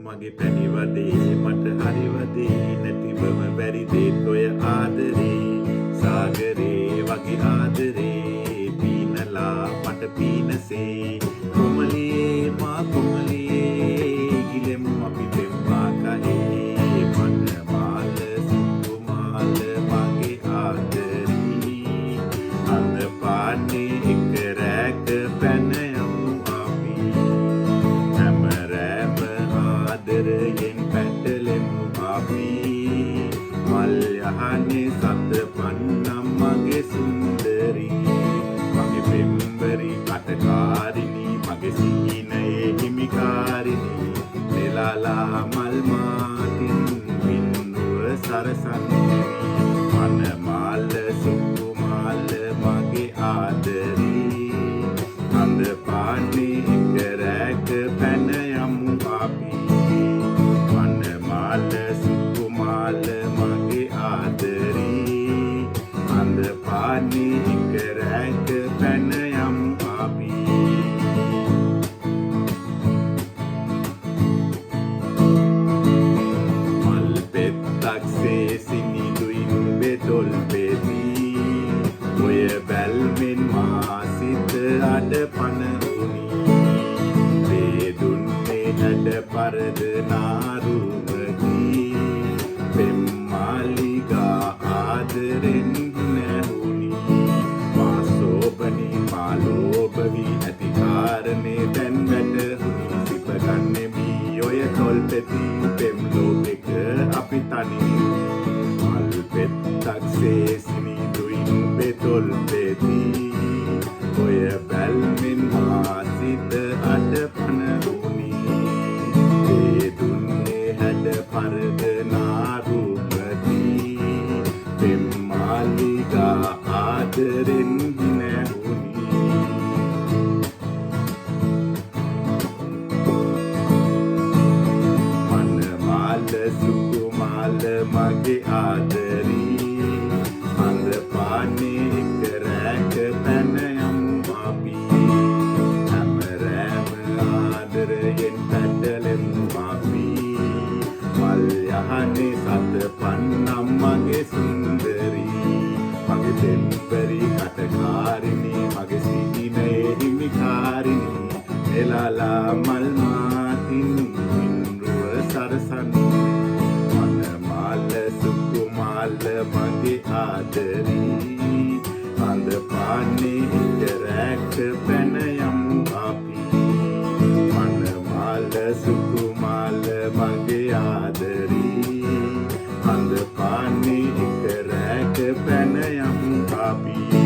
මගේ පැණිවදේ මට හරිවදේ නැතිවම බැරි දේත් ඔය ආදරේ සාගරේ වගේ ආදරේ පීනලා මට පීනසේ කොමලියේ මා කොමලියේ ගිලෙමු අපි පෙම්මා කහේ මන මාල සුකුමාල මගේ ආදරේ අඳ පානේ එක රැක පැන යමු අපි හැමරෑම ආදරයෙන් පැටලෙමු අපි මල් යහනේ සත පන්නම් මගේ සුන්දරී මගේ පෙම්බරි කටකාරිනී මගේ සිහිනයේ හිමිකාරිනී දෙලාලා මල් මාතින් බින්දුව සරසන්නේ මන මාල සුකුමාල මගේ ආදරී අඳ පානේ එක රැක පැන යමු අපි මන මාල සුකුමාල මගේ ආදරී අඳ පානේ එක රැක පැන යමු අපි මල් පෙත්තක්සේ සිනිඳුයි නුඹේ දොල් පෙදී ඔය බැල්මෙන් මා සිත අඩ පන උනි දුන්නේ නැඩ පරද නාරුමකී පෙම්මාලිගා ආදරෙන් නැහුනි මා සෝබනි මා ලෝභවි ඇති කාරණේ දැන් වැටහුනි සිප ගන්නෙමි ඔය තොල් පෙති පෙම් ලෝකෙක අපි තනි මල් පෙත්තක්සේ සිනිඳුයි නුඹේ තොල් පෙති ඔය බැල්මෙන් මා සිත අඩ පන උනි දුන්නේ හැඩ පරද නාරුමකී පෙම්මාලිගා ආදරෙන් නැහුනි මන මාල සුකුමාල මගේ ආදරී අඳ පානේ එක රැක පැන යමු අපි හැමරෑම ආදරයෙන් පැටලෙමු අපි මල් යහනේ සත පන්නම් මගේ සුන්දරී මගේ පෙම්බරි කටකාරිනී මගේ සිහිනයේ හිමිකාරිනී එලාලා මල් මාතින් බින්දුව සරසන්නේ මන මාල සුකුමාල මගේ ආදරී අඳ පානේ එක රැක පැන යමු අපි මන මාල සුකුමාල මගේ ආදරී අඳ පානේ එක රැක පැන යමු අපි